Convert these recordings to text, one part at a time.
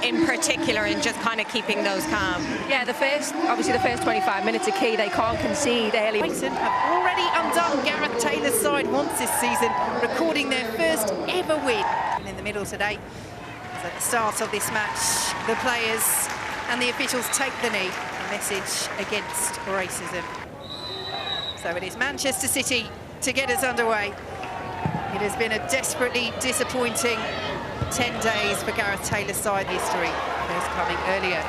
in particular in just kind of keeping those calm. Yeah, obviously the first 25 minutes are key. They can't concede early. Brighton have already undone Gareth Taylor's side once this season, recording their first ever win. And in the middle today, at the start of this match, the players and the officials take the knee, a message against racism. So it is Manchester City to get us underway. It has been a desperately disappointing 10 days for Gareth Taylor's side history. First coming earlier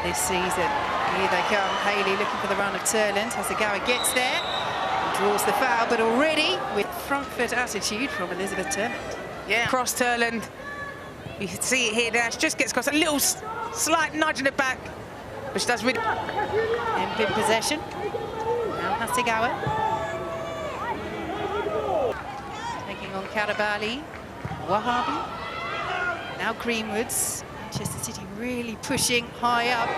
this season. Here they come, Haley looking for the run of Turland. Hasegawa gets there, and draws the foul, but already with front foot attitude from Elizabeth Turland. Yeah, cross Turland. You can see it here, Dash just gets across, a little slight nudge in the back, but she does really... Imp in possession. Now Hasegawa. Taking on Karabali. Wahabi. Now Greenwoods. Manchester City really pushing high up.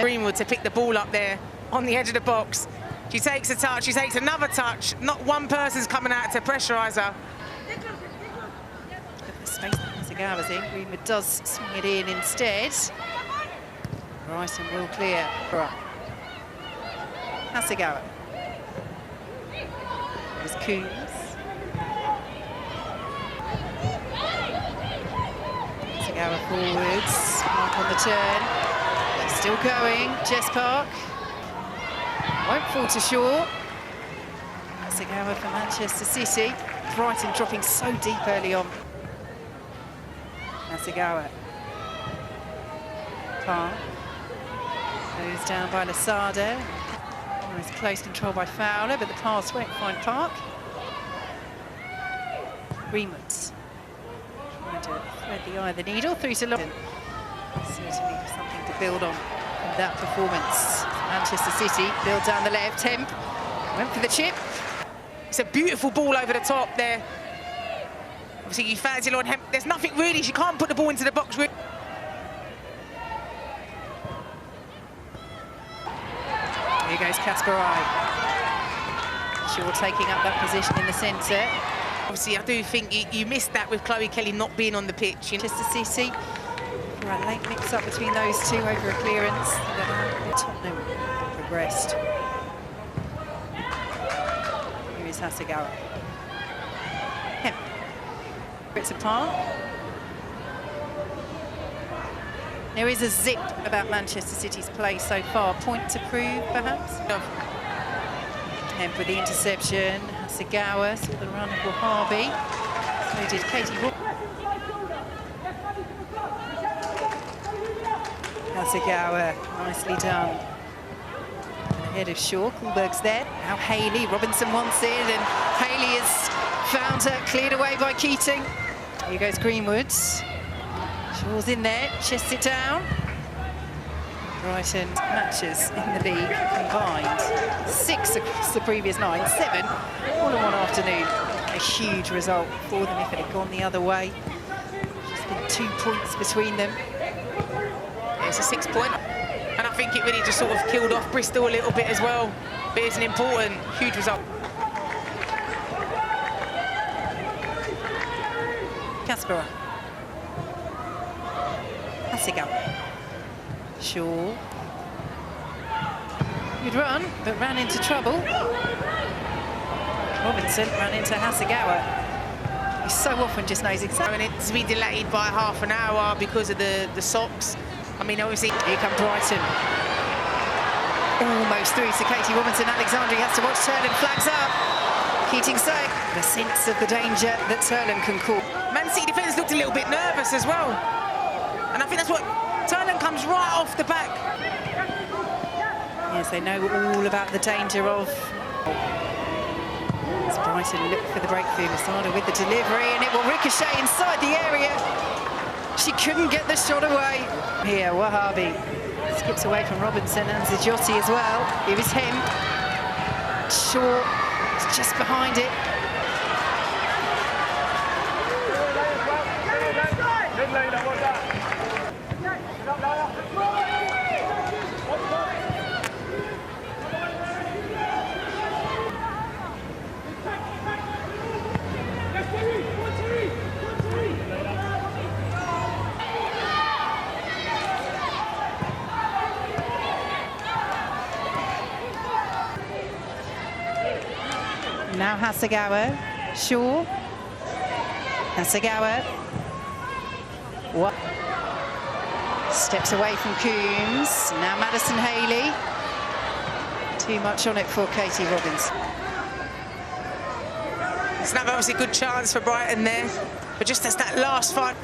Greenwood to pick the ball up there on the edge of the box. She takes a touch, she takes another touch. Not one person's coming out to pressurise her. The space that Hasegawa's in. Greenwood does swing it in instead. Brighton will clear. Hasegawa. There's Coombs. Hasegawa forwards, Mark on the turn. She's still going, Jess Park. Won't fall to shore. Hasegawa for Manchester City. Brighton dropping so deep early on. Hasegawa. Park. Goes down by Lasada. It's close control by Fowler, but the pass won't find Park. Greenwoods. Trying to thread the eye of the needle through to London. Certainly something to build on from that performance. Manchester City build down the left. Hemp went for the chip. It's a beautiful ball over the top there. Obviously, you fancy Lord Hemp. There's nothing really. She can't put the ball into the box. Here goes Kasparai. Shaw taking up that position in the centre. Obviously, I do think you missed that with Chloe Kelly not being on the pitch. Manchester City for a late mix-up between those two over a clearance. Tottenham progressed. Here is Hasegawa. Hemp. It's apart. There is a zip about Manchester City's play so far. Point to prove, perhaps? Hemp with the interception. Hasegawa saw the run of Wahabi. So did Katie. Hasegawa, nicely done. Ahead of Shaw, Kuhlberg's there. Now Haley, Robinson wants it, and Haley has found her, cleared away by Keating. Here goes Greenwoods. Shaw's in there, chests it down. Brighton matches in the league combined. 6 across the previous 9, 7 all in one afternoon. A huge result for them if it had gone the other way. Just been 2 points between them. It's a 6 point, and I think it really just sort of killed off Bristol a little bit as well. But it's an important, huge result. Kasparai. Hasegawa. Shaw. Good run, but ran into trouble. Robinson ran into Hasegawa. He so often just knows exactly. And it's been delayed by half an hour because of the socks. I mean, obviously... Here come Brighton. Almost through to Katie Robinson. Alexandri has to watch Turland, flags up. Keating saying the sense of the danger that Turland can cause. Man City defence looked a little bit nervous as well. And I think that's what... Turland comes right off the back. Yes, they know all about the danger of... As Brighton look for the breakthrough, Lasada with the delivery, and it will ricochet inside the area. She couldn't get the shot away. Here, Wahabi skips away from Robinson and Zajotti as well. Here is him. Shaw is just behind it. Now Hasegawa, Shaw, Hasegawa. What? Steps away from Coombs. Now Madison Haley. Too much on it for Katie Robbins. It's another obviously good chance for Brighton there, but just as that last fight.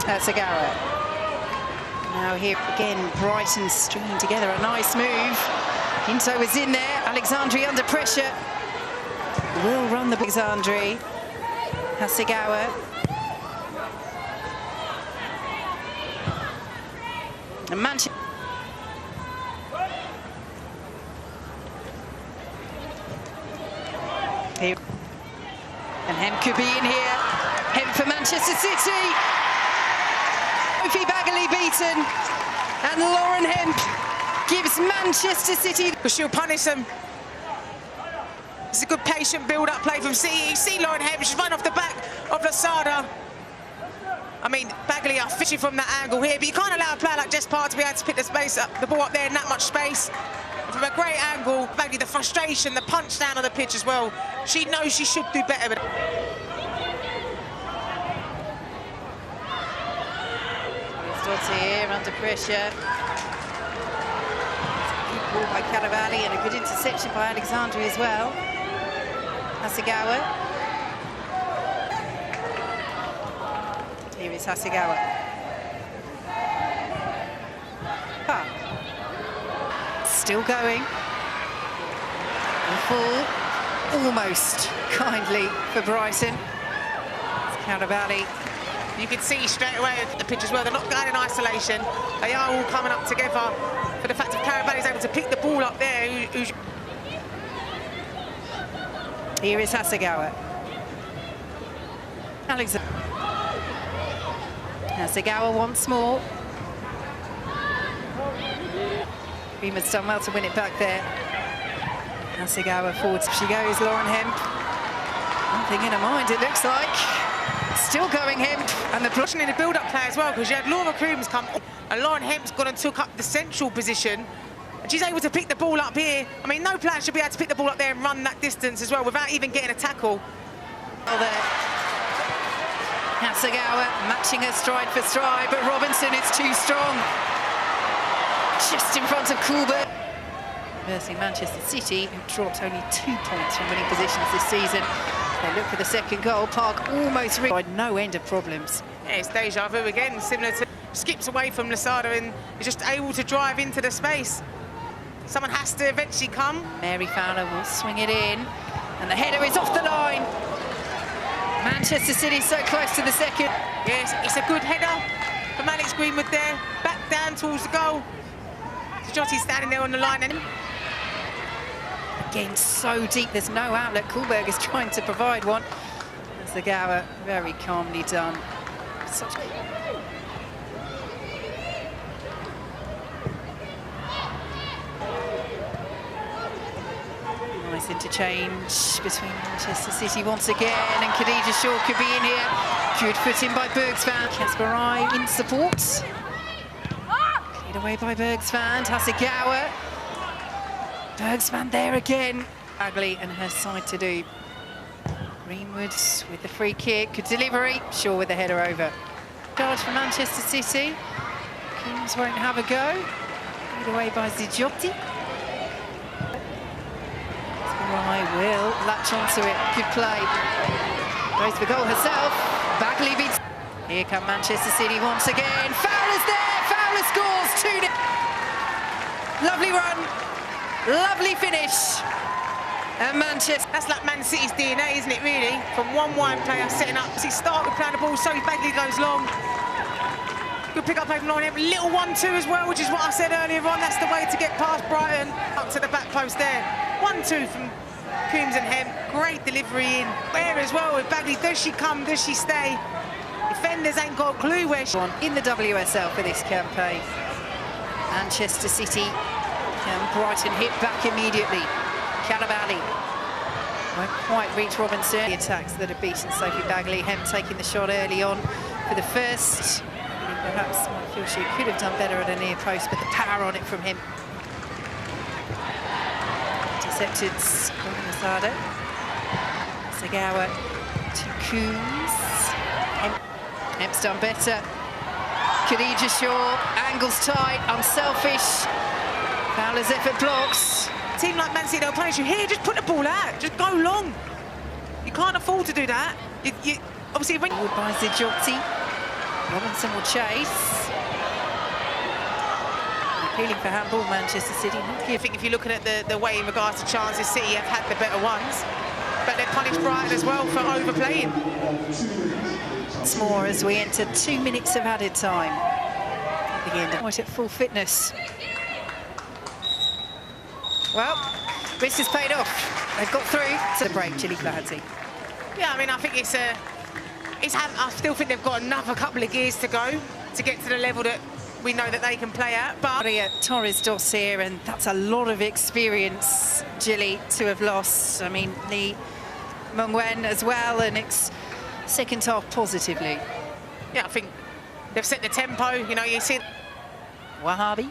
Hasegawa. Now here again, Brighton stringing together a nice move. Hinto was in there. Alexandri under pressure. Will run the Alexandri. Hasegawa. And Manchester. Here. And Hemp could be in here. Hemp for Manchester City. Sophie Bagley beaten. And Lauren Hemp gives Manchester City. But she'll punish them. It's a good patient build-up play from City. You see Lauren Hemp, she's run off the back of Lasada. I mean, Bagley are fishing from that angle here, but you can't allow a player like Jess Parr to be able to pick the ball up there in that much space. From a great angle, Bagley, the frustration, the punch down on the pitch as well. She knows she should do better. But Doty here under pressure. Good ball by Caravalli and a good interception by Alexandri as well. Hasegawa. Here is Hasegawa. Still going. The full, almost kindly for Brighton. It's Caravalli. you can see straight away at the pitch as well, they're not going in isolation. They are all coming up together. For the fact that Caravalli's able to pick the ball up there. Here is Hasegawa. Alexander. Hasegawa once more. Beamer's done well to win it back there. Hasegawa forward. She goes, Lauren Hemp. Nothing in her mind, it looks like. Still going Hemp. And the pushing in the build-up play as well, because you had Laura Coombs come and Lauren Hemp's gone and took up the central position. And she's able to pick the ball up here. I mean, no player should be able to pick the ball up there and run that distance as well without even getting a tackle. Well, there. Hasegawa matching her stride for stride, but Robinson is too strong. Just in front of Kuhlberg. Versus Manchester City, who dropped only 2 points from winning positions this season. They look for the second goal. Park almost reached. No end of problems. Yeah, it's deja vu again, similar to skips away from Lasada and is just able to drive into the space. Someone has to eventually come. Mary Fowler will swing it in, and the header is off the line. Manchester City so close to the second. Yes, it's a good header from Alex Greenwood there. Back down towards the goal. Jotty standing there on the line. And again, so deep, there's no outlet. Kuhlberg is trying to provide one. Hasegawa, very calmly done. Such nice interchange between Manchester City once again, and Khadija Shaw could be in here. Good footing by Bergsvan. Kasparai in support. Cleared away by Bergsvan. Hasegawa. Bergsvan there again. Bagley and her side to do. Greenwood with the free kick. Good delivery. Shaw with the header over. Charge for Manchester City. Coombs won't have a go. Cleared away by Zigiotti. I will latch onto it. Good play. Goes for goal herself. Bagley beats. Here come Manchester City once again. Fowler's there. Fowler scores 2-0. Lovely run. Lovely finish. And Manchester. That's like Man City's DNA, isn't it, really? From one wide player setting up. He started playing the ball, so Bagley goes long. Good pick up over line. Little 1-2 as well, which is what I said earlier on. That's the way to get past Brighton. Up to the back post there. 1-2 from Coombs and Hemp. Great delivery in. Where as well with Bagley. Does she come? Does she stay? Defenders ain't got a clue where she... In the WSL for this campaign. Manchester City and Brighton hit back immediately. Caravalli won't quite reach Robinson. The attacks that have beaten Sophie Bagley. Hemp taking the shot early on for the first. Perhaps I feel she could have done better at a near post, but the power on it from him. intercepted Asada. Sagawa to Coombs. Hemp's done better. Khadija Shaw, angles tight, unselfish. Fowler's effort blocks. A team like Man City, they'll punish you. Here, just put the ball out. Just go long. You can't afford to do that. You obviously, when Forward by Zijotti. Robinson will chase. Appealing for handball, Manchester City. I think if you're looking at the way in regards to chances, City have had the better ones. But they're punished Brighton as well for overplaying. Once more as we enter 2 minutes of added time. At the end, right at full fitness. Well, this has paid off. They've got through to the break, Chile Clarity. Yeah, I mean, I think I still think they've got another couple of years to go to get to the level that we know that they can play at. But Maria Torres Dos here, and that's a lot of experience, Gilly, to have lost. I mean, the Mungwen as well, and it's second half positively. yeah, I think they've set the tempo. You know, you see Wahabi.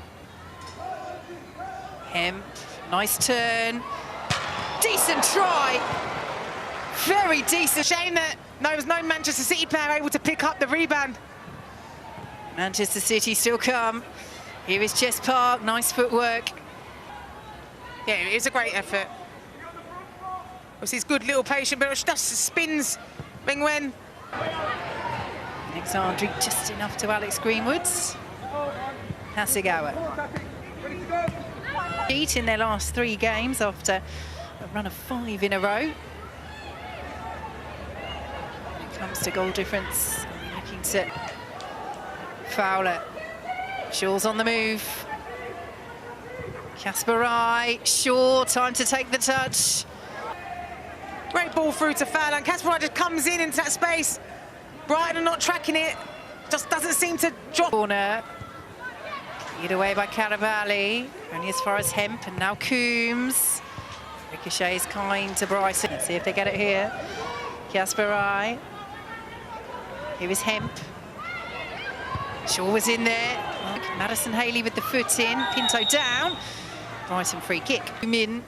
Hemp, nice turn. Decent try. Very decent. shame that there was no Manchester City player able to pick up the rebound. Manchester City still come. Here is Jess Park, nice footwork. Yeah, it was a great effort. Obviously, it's good little patient, but it just spins Mengwen. Alexandri just enough to Alex Greenwood's. Hasegawa. Beat in their last 3 games after a run of 5 in a row. When it comes to goal difference, looking to Fowler. Shaw's on the move. Kasparai, Shaw, time to take the touch. Great ball through to Fowler, and Kasparai just comes in into that space. Brighton are not tracking it, just doesn't seem to drop. Corner. Cleared away by Caraballi, only as far as Hemp, and now Coombs. Ricochet is kind to Brighton. Let's see if they get it here. Kasparai. Here is Hemp. Shaw was in there. Madison Haley with the foot in. Pinto down. Brighton free kick. Min,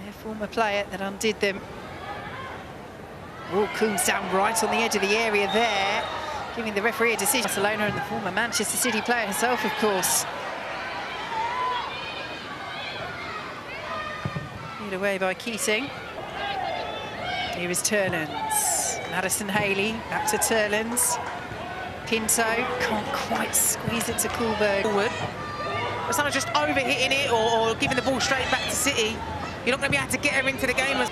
their former player that undid them. Oh, Coombs down right on the edge of the area there, giving the referee a decision. Barcelona and the former Manchester City player herself, of course. Cleared away by Keating. Here is Turlands. Madison Haley, back to Turlands. Pinto can't quite squeeze it to Kuhlberg. Forward. But someone's just over-hitting it or giving the ball straight back to City. You're not going to be able to get her into the game.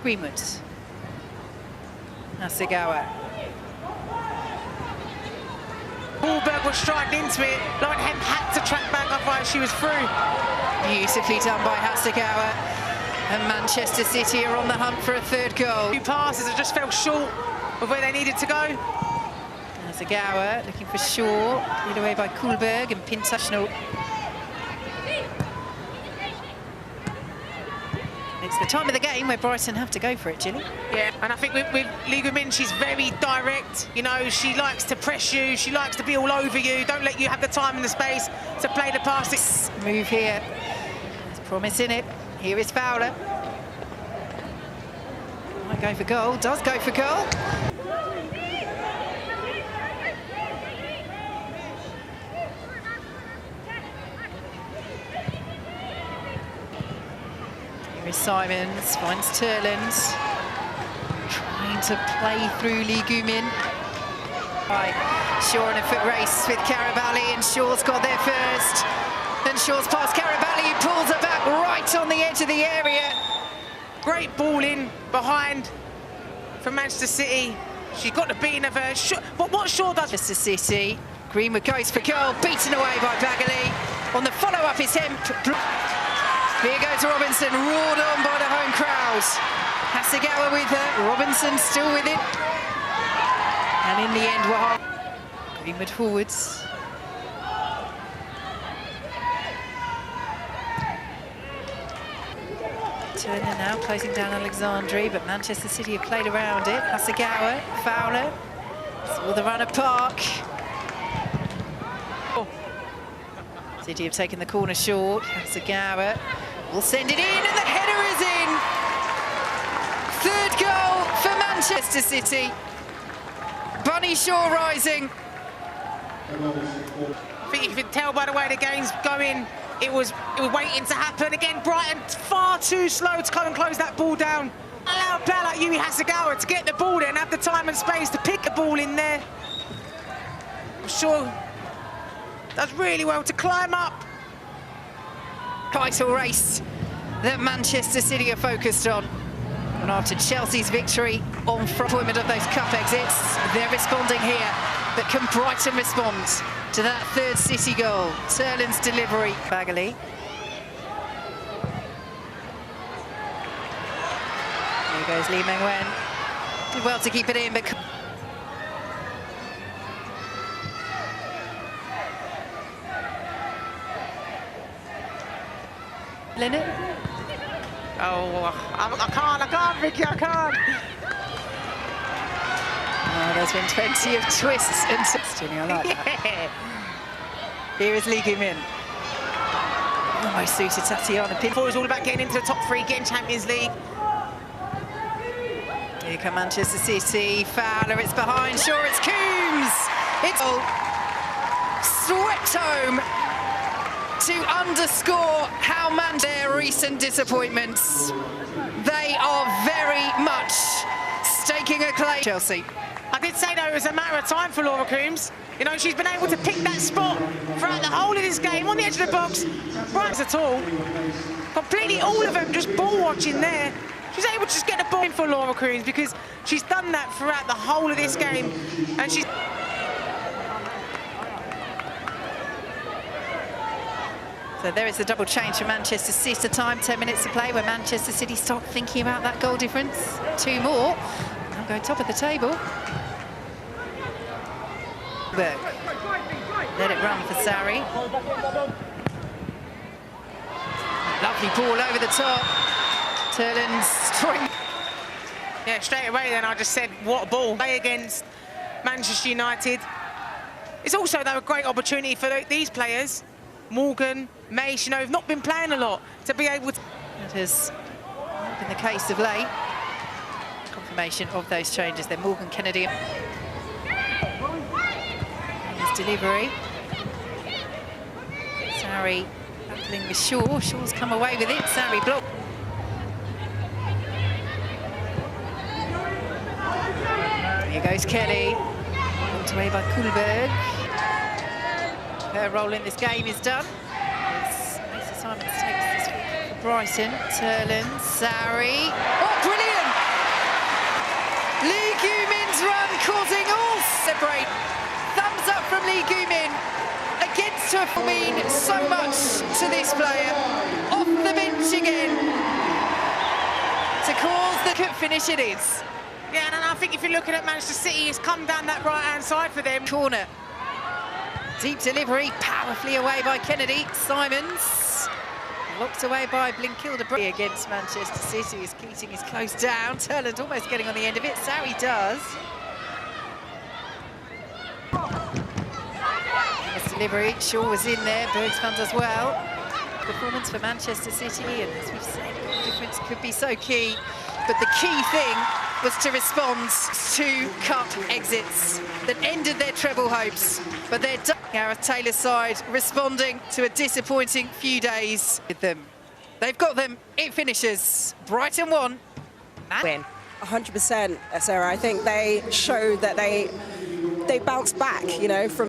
Greenwood. Hasegawa. Kuhlberg was striking into it. Lauren Hemp had to track back, otherwise she was through. Beautifully done by Hasegawa. And Manchester City are on the hunt for a 3rd goal. 2 passes that just fell short of where they needed to go. Hasegawa looking for Shaw, cleared away by Kuhlberg and Pinto. It's the time of the game where Brighton have to go for it, Gilly. Yeah, and I think with Liga Min, she's very direct. You know, she likes to press you, she likes to be all over you, don't let you have the time and the space to play the pass. Move here. There's promise in it. Here is Fowler. Might go for goal, does go for goal. Here is Simons, finds Turlands. Trying to play through Lee Gumin. Right, Shaw in a foot race with Caraballi, and Shaw's got there first. Then Shaw's past Caraballi, who pulls her back right on the edge of the area. Great ball in behind from Manchester City. She's got the beating of her. But what Shaw does... Manchester City, Greenwood goes for goal, beaten away by Bagley. On the follow-up is Hemp. Here goes Robinson, roared on by the home crowd. Hasegawa with her, Robinson still with it. And in the end, Greenwood forwards. Turner now closing down Alexandri, but Manchester City have played around it. Hasegawa, Fowler, saw the run of Park. City have taken the corner short. Hasegawa will send it in, and the header is in. Third goal for Manchester City. Bunny Shaw rising. I think you can tell by the way the game's going, it was waiting to happen. Again, Brighton far too slow to come and close that ball down. Allow a player like Yui Hasegawa to get the ball there and have the time and space to pick the ball in there. I'm sure does really well to climb up. Title race that Manchester City are focused on. And after Chelsea's victory on appointment of those cup exits, they're responding here. But can Brighton respond to that third City goal? Turlin's delivery. Bagley. There goes Lee Meng-wen. Did well to keep it in, but... Leonard? Oh, I can't, Vicky, I can't. Oh, there's been plenty of twists and twists. I like that. Here is Lee Gi-min. Almost suited Tatiana Pin. It was all about getting into the top three, getting Champions League. Here come Manchester City. Fowler, it's behind. Sure, it's Coombs. It's all swept home to underscore how their recent disappointments. They are very much staking a claim. Chelsea. I did say, though, it was a matter of time for Laura Coombs. You know, she's been able to pick that spot throughout the whole of this game, on the edge of the box. Right at all. Completely all of them just ball watching there. She's able to just get the ball in for Laura Coombs because she's done that throughout the whole of this game. And she's... So there is the double change for Manchester City. Time, 10 minutes to play, where Manchester City start thinking about that goal difference. Two more. I'm going top of the table. Berg. Let it run for Sarri. Lovely ball over the top. Turlin's string. Yeah, straight away then I just said, what a ball. Play against Manchester United. It's also, though, a great opportunity for these players. Morgan, Mace, you know, have not been playing a lot, to be able to... That has not been the case of late. Confirmation of those changes then. Morgan, Kennedy. His delivery. Sarri battling with Shaw. Shaw's come away with it. Sarri blocked. Here goes Kelly. Knocked away by Kuhlberg. Her role in this game is done. Lisa Simons takes this week for Brighton. Turlin, Sarri. Oh, brilliant! Lee Gi-min's run causing all separate. Thumbs up from Lee Gi-min. Against her mean so much to this player. Off the bench again. To cause the finish it is. Yeah, and I think if you're looking at Manchester City, it's come down that right-hand side for them. Corner. Deep delivery, powerfully away by Kennedy. Simons. Locked away by Blinkilde against Manchester City as Keating is close down. Turland almost getting on the end of it. Sarri does. Nice delivery. Shaw was in there. Bergsman does well. Performance for Manchester City, and as we've said, the difference could be so key. But the key thing was to respond to cup exits that ended their treble hopes. But they're done. Gareth Taylor's side responding to a disappointing few days with them. They've got them. It finishes. Brighton won. Win. 100%, Sarah. I think they showed that they bounced back, you know, from